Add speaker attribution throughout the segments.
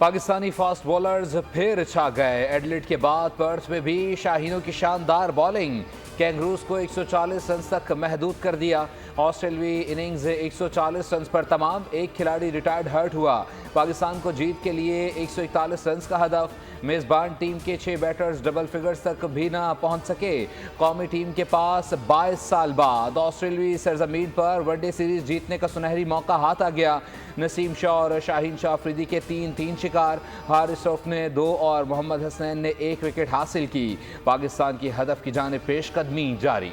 Speaker 1: Pakistani fast bowlers फिर छा गए। एडलेड के बाद पर्थ में भी शाहीनों की शानदार बॉलिंग। कैंगरूज को 140 रन तक महदूद कर दिया। ऑस्ट्रेलवी इनिंग्स 140 रन पर तमाम। एक खिलाड़ी रिटायर्ड हर्ट हुआ। पाकिस्तान को जीत के लिए 141 रन का हदफ। मेजबान टीम के 6 बैटर्स डबल फिगर्स तक भी ना पहुंच सके। कौमी टीम के पास 22 साल बाद ऑस्ट्रेलवी सरजमीन पर वनडे सीरीज जीतने का सुनहरी मौका हाथ आ गया। नसीम शाह और शाहीन शाह अफरीदी के 3-3 शिकार। हारिस रऊफ ने 2 और मोहम्मद हसनैन ने 1 विकेट हासिल की। पाकिस्तान की हदफ की जानिब पेशकदमी जारी।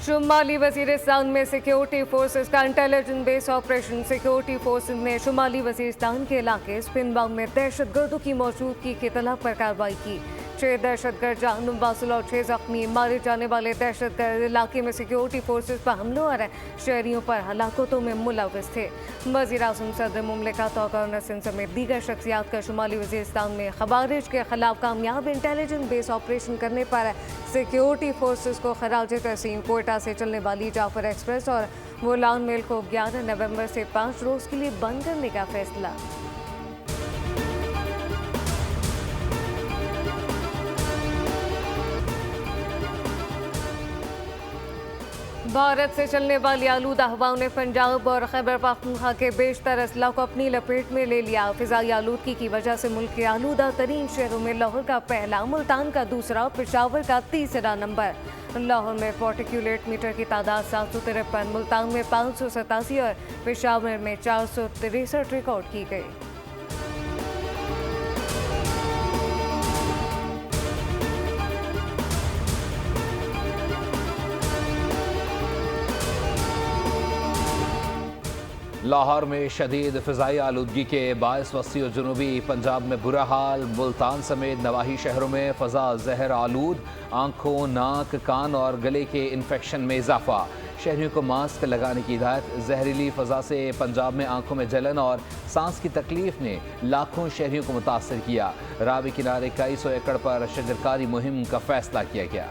Speaker 2: शुमाली वजीरिस्तान में सिक्योरिटी फोर्सेस का intelligence base operation. Security forces ने शुमाली वजीरिस्तान के इलाके स्पिनबाग में दहशतगर्दों की मौजूदगी की इत्तला पर कार्रवाई की। 6 दहशतगर्द जान बाजुल और 6 जख्मी। मारे जाने वाले दहशतगर्द इलाके में सिक्योरिटी फोर्सेस पर हमलों और शहरियों पर हलाकतों में मुलविस थे। वज़ीर-ए-आज़म सदर मुमलिकत और गवर्नर सिंध समेत दीगर शख्सियात का शुमाली वजीरिस्तान में खवारिज के खिलाफ कामयाब इंटेलिजेंस बेस ऑपरेशन करने पर सिक्योरिटी फोर्सेस को खराज तहसीन। कोयटा से चलने वाली जाफर एक्सप्रेस और वोलान मेल को 11 नवंबर से 5 रोज के लिए बंद करने का फैसला। भारत से चलने वाली आलूदा हवाओं ने पंजाब और खैबर पख्तूनख्वा के बेशतर अजला को अपनी लपेट में ले लिया। फिजाई आलूदगी की वजह से मुल्क के आलूदा तरीन शहरों में लाहौर का पहला, मुल्तान का दूसरा, पेशावर का तीसरा नंबर। लाहौर में पार्टिकुलेट मीटर की तादाद 753, मुल्तान में 587 और पेशावर में 463 रिकॉर्ड की गई।
Speaker 1: लाहौर में शदीद फ़िज़ाई आलूदगी के बायस वस्ती और जनूबी पंजाब में बुरा हाल। मुल्तान समेत नवाही शहरों में फ़ज़ा ज़हर आलूद। आंखों, नाक, कान और गले के इन्फेक्शन में इजाफा। शहरियों को मास्क लगाने की हिदायत। जहरीली फ़ज़ा से पंजाब में आंखों में जलन और सांस की तकलीफ ने लाखों शहरियों को मुतासर किया। रावी किनारे कई सौ एकड़ पर शजरकारी मुहिम का फैसला किया गया।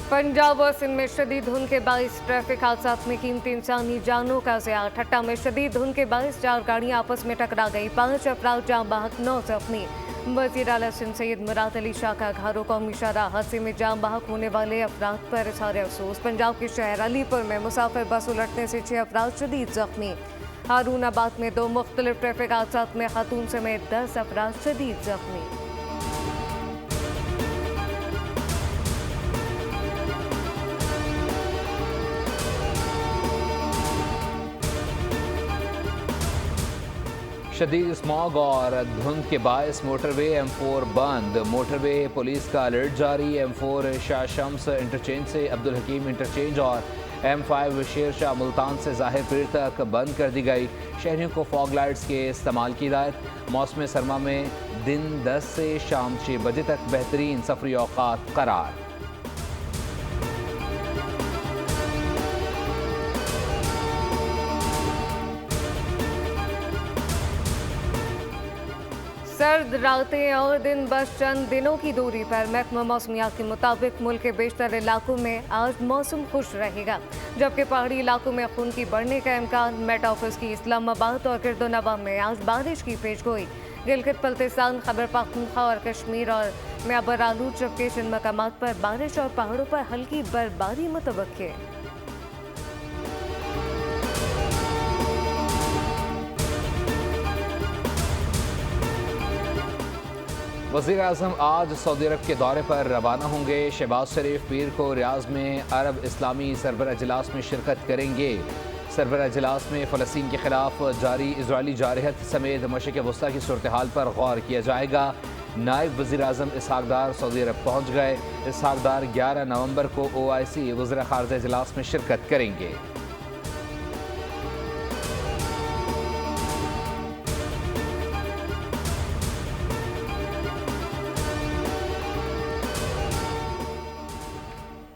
Speaker 2: पंजाब और सिंध में शदीद धुंध के बाइस ट्रैफिक हादसात में कीमती इंसानी जानों का ज़िया। ठट्टा में शदीद धुंध के बाइस 4 गाड़ियां आपस में टकरा गई। 5 अफराद जाँ बहक, 9 जख्मी। वज़ीर आला सिंध सैयद मुराद अली शाह का घरों कौमी इशारा। हादसे में जाँ बहक होने वाले अफराद पर इज़हार अफसोस। पंजाब के शहर अलीपुर में मुसाफिर बस उलटने से 6 अफराद शदीद जख्मी। हारूनाबाद में 2 मुख्तलिफ ट्रैफिक हादसात में खातून समेत 10 अफराद शदीद जख्मी।
Speaker 1: शदीद स्मॉग और धुंध के बायस मोटरवे M4 बंद। मोटरवे पुलिस का अलर्ट जारी। M4 शाह शम्स इंटरचेंज से अब्दुल हकीम इंटरचेंज और M5 शेर शाह मुल्तान से ज़ाहिर पीर तक बंद कर दी गई। शहरियों को फॉग लाइट्स के इस्तेमाल की हिदायत। मौसम सरमा में दिन 10 से शाम 6 बजे तक बेहतरीन सफरी औकात करार।
Speaker 2: सर्द रातें और दिन बस चंद दिनों की दूरी पर। महकमा मौसमियात के मुताबिक मुल्क के बेशतर इलाकों में आज मौसम खुश रहेगा, जबकि पहाड़ी इलाकों में खुनकी बढ़ने का इम्कान। मेट ऑफिस की इस्लामाबाद और किरदोनवा में आज बारिश की पेशगोई। गिलगित बल्तिस्तान, खैबर पख्तूनख्वा और कश्मीर और म्याबर आलूद जबकि जिन मकामात पर बारिश और पहाड़ों पर हल्की बर्फबारी मुतवक्के।
Speaker 1: वज़ीर-ए-आज़म आज सऊदी अरब के दौरे पर रवाना होंगे। शहबाज शरीफ पीर को रियाज में अरब इस्लामी सरबराह इजलास में शिरकत करेंगे। सरबराह इजलास में फ़लस्तीन के खिलाफ जारी इजरायली जारहत समेत मशरिक़ वस्ता की सूरत हाल पर गौर किया जाएगा। नायब वज़ीर-ए-आज़म इसहाक़ डार सऊदी अरब पहुँच गए। इसहाक़ डार 11 नवंबर को OIC वज़ीर ख़ारिजा इजलास में शिरकत करेंगे।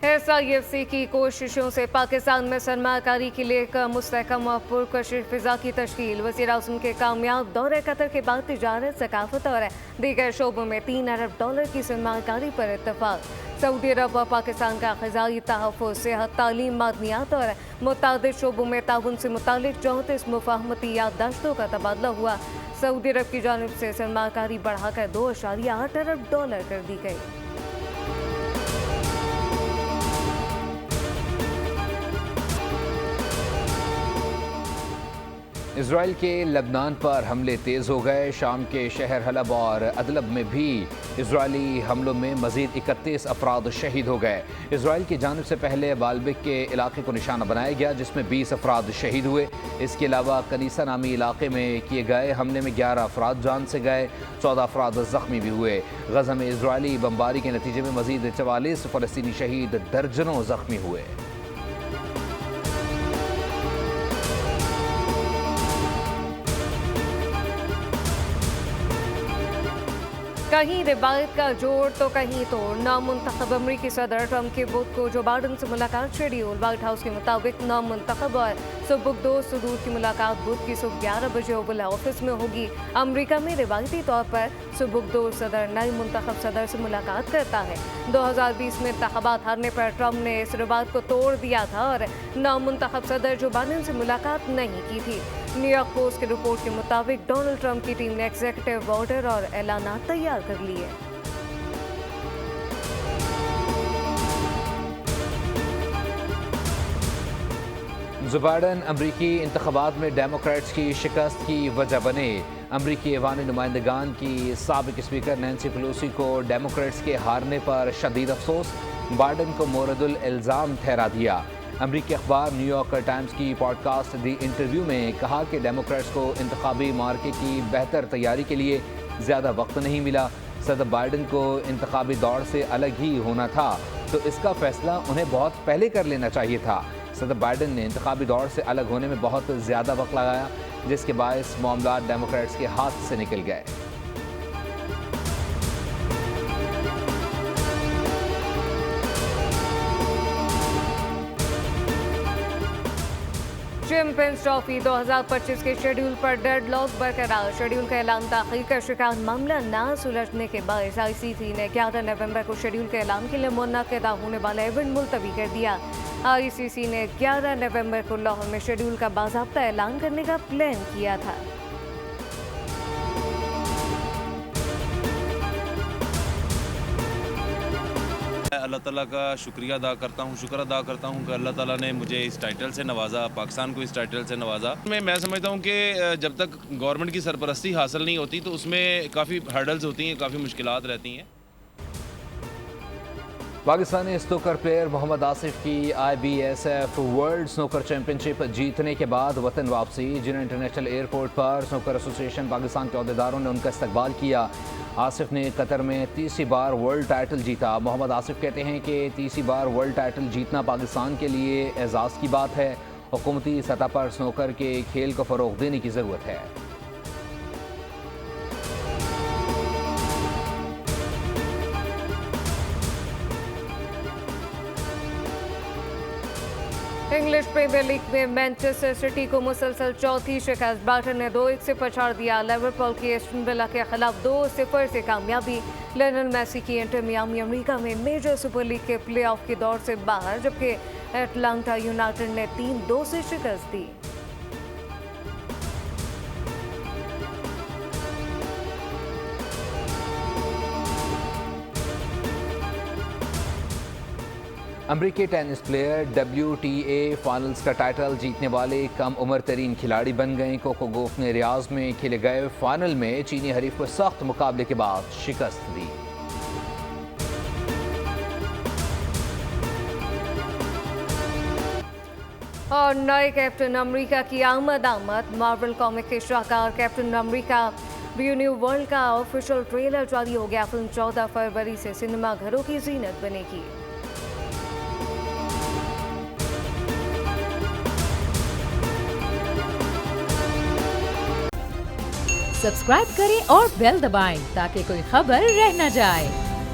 Speaker 2: SIFC की कोशिशों से पाकिस्तान में सरमाकारी के लिए एक मुस्तहकम और पुरकशिश फिजा की तश्कील। वज़ीर-ए-आज़म के कामयाब दौरे कतर के बाद तिजारत, सकाफत और दीगर शोबों में $3 अरब की सरमाकारी पर इत्तफाक। सऊदी अरब और पाकिस्तान का ग़िज़ाई तहफ़्फ़ुज़, सेहत, तालीम, मादनियात और मुतादिद शोबों में ताउन से मुतालिक 34 मुफ़ाहमती याददाश्तों का तबादला हुआ। सऊदी अरब की जानिब से सरमाकारी बढ़ाकर $2.8 अरब कर दी गई।
Speaker 1: इसराइल के लबनान पर हमले तेज़ हो गए। शाम के शहर हलब और अदलब में भी इसराइली हमलों में मज़ीद 31 अफराद शहीद हो गए। इसराइल की जानिब से पहले बाल्बिक के इलाके को निशाना बनाया गया, जिसमें 20 अफराद शहीद हुए। इसके अलावा कनीसा नामी इलाके में किए गए हमले में 11 अफराद जान से गए, 14 अफराद ज़ख्मी भी हुए। गज़ा में इसराइली बमबारी के नतीजे में मज़ीद 44 फ़लस्तीनी शहीद, दर्जनों ज़ख्मी हुए।
Speaker 2: कहीं रिवायत का जोर तो कहीं तोड़। नामुंतखब अमरीकी सदर ट्रंप के बुध को जो बाइडन से मुलाकात शेड्यूल। व्हाइट हाउस के मुताबिक नामुंतखब और सुबुकदोस्त सदूर की मुलाकात बुध की सुबह 11 बजे ओवल ऑफिस में होगी। अमरीका में रिवायती तौर पर सुबुकदोस्त सदर नए मुंतखब सदर से मुलाकात करता है। 2020 में इंतखाबात हारने पर ट्रंप ने इस रिवायत को तोड़ दिया था और नामुंतखब सदर जो बाइडन से मुलाकात नहीं की थी। न्यूयॉर्क पोस्ट की रिपोर्ट के मुताबिक डोनाल्ड ट्रंप की टीम ने एग्जीक्यूटिव ऑर्डर और ऐलानात तैयार कर लिए।
Speaker 1: जो बाइडन अमरीकी इंतखाबात में डेमोक्रेट्स की शिकस्त की वजह बने। अमरीकी ऐवान नुमाइंदगान की साबिक स्पीकर नैन्सी पेलोसी को डेमोक्रेट्स के हारने पर शदीद अफसोस, बाइडन को मोरदुल इल्ज़ाम ठहरा दिया। अमरीकी अखबार न्यूयॉर्क टाइम्स की पॉडकास्ट दी इंटरव्यू में कहा कि डेमोक्रेट्स को इंतखाबी मार्के की बेहतर तैयारी के लिए ज़्यादा वक्त नहीं मिला। सदर बाइडन को इंतखाबी दौड़ से अलग ही होना था, तो इसका फैसला उन्हें बहुत पहले कर लेना चाहिए था। सदर बाइडन ने इंतखाबी दौड़ से अलग होने में बहुत ज़्यादा वक्त लगाया, जिसके बायस मामला डेमोक्रेट्स के हाथ से निकल गए।
Speaker 2: चैंपियंस ट्रॉफी 2025 के शेड्यूल पर डेडलॉक बरकरार। शेड्यूल का ऐलान ताख़ीर का शिकार मामला ना सुलझने के बाद ICC ने 11 नवंबर को शेड्यूल के ऐलान के लिए मुनक़िदा होने वाला इवेंट मुलतवी कर दिया। ICC ने 11 नवंबर को लाहौर में शेड्यूल का बाज़ाब्ता ऐलान करने का प्लान किया था।
Speaker 3: अल्लाह ताला का शुक्रिया अदा करता हूँ, शुक्र अदा करता हूँ कि अल्लाह ताला ने मुझे इस टाइटल से नवाजा, पाकिस्तान को इस टाइटल से नवाजा। मैं समझता हूँ कि जब तक गवर्नमेंट की सरपरस्ती हासिल नहीं होती तो उसमें काफ़ी हर्डल्स होती हैं, काफ़ी मुश्किलात रहती हैं।
Speaker 1: पाकिस्तानी स्नूकर प्लेयर मोहम्मद आसिफ की IBSF वर्ल्ड स्नूकर चैंपियनशिप जीतने के बाद वतन वापसी। जिना इंटरनेशनल एयरपोर्ट पर स्नूकर एसोसिएशन पाकिस्तान के अहदेदारों ने उनका इस्तकबाल किया। आसिफ ने कतर में तीसरी बार वर्ल्ड टाइटल जीता। मोहम्मद आसिफ कहते हैं कि तीसरी बार वर्ल्ड टाइटल जीतना पाकिस्तान के लिए एजाज़ की बात है। हुकूमती सतह पर स्नूकर के खेल को फ़रोग़ देने की ज़रूरत है।
Speaker 2: इंग्लिश प्रीमियर लीग में मैनचेस्टर सिटी को मुसलसल चौथी शिकस्त। बार्टन ने 2-1 से पछाड़ दिया। लिवरपूल की एस्टन विला के खिलाफ 2-0 से कामयाबी। लियोनेल मेसी की इंटर मियामी अमेरिका में मेजर सुपर लीग के प्लेऑफ की दौड़ से बाहर, जबकि एटलांटा यूनाइटेड ने 3-2 से शिकस्त दी।
Speaker 1: अमरीकी टेनिस प्लेयर WTA फाइनल्स का टाइटल जीतने वाले कम उम्र तरीन खिलाड़ी बन गए। कोको गॉफ ने रियाज में खेले गए फाइनल में चीनी हरीफ को सख्त मुकाबले के बाद शिकस्त दी।
Speaker 2: और नए कैप्टन अमेरिका की आमद। मार्वल कॉमिक के शाहकार Captain America view New World का ऑफिशियल ट्रेलर जारी हो गया। फिल्म 14 फरवरी से सिनेमा घरों की जीनत बनेगी।
Speaker 4: सब्सक्राइब करें और बेल दबाएं ताकि कोई खबर रह न जाए।